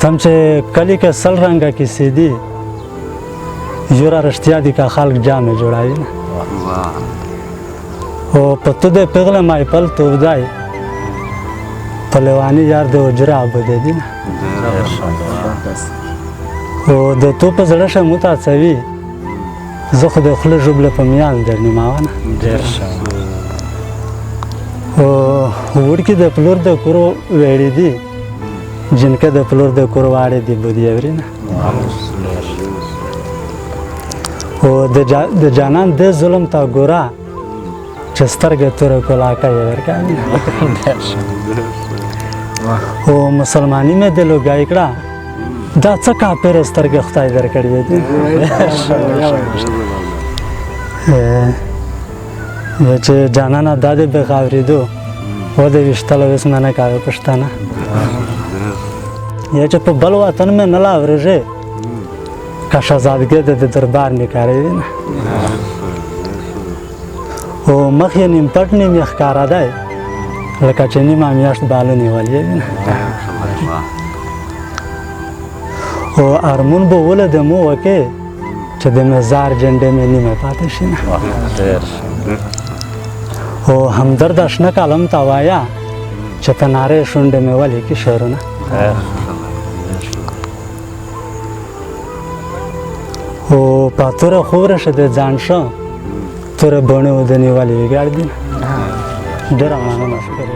تم چې کلی کې سل رنګه کیسې دي یوره رښتیا دي که خلک جامې جوړوي نه او په تو د پیغله مایپل توبدای په لیواني یار د اجره عبده دي نه او د تو په زړه شه متعصبي زه خو د خوله ژوبله په میان درنیماوه نه او وړکي د پلور د کورو ویړې دي جنکه د پلور د کور واړې دي بودی اوري نه او د جانان د ظلم تا ګوره چې سترګې توره کولاکه یې ورکوي او مسلماني مې د لوګای کړه دا څه کاپیرې سترګې خدای درکړې دي چې جانانه دا دې بې خاورېدو و د ویشتلو ویس مې نه کوې پښتانه یا چې په بل وطن مې نه لاورېږې که شهزادګۍ د دربار مې کاروي نه او مخ یې نیم پټ نیم یې ښکاره دی لکه چې نیمه میاشت بالو نیولې وي نه او ارمون به ولده مو وکې چې د مزار جنډې مې نیمه پاتې شي نه او همدرد اشنه کالم ته وایه چې په نارې شونډې مې ولیکي شعرونه او په توره خوره شه د ځان شه توره بڼې ودنې ولې ویګاړ دي نه ډېره مننه شکر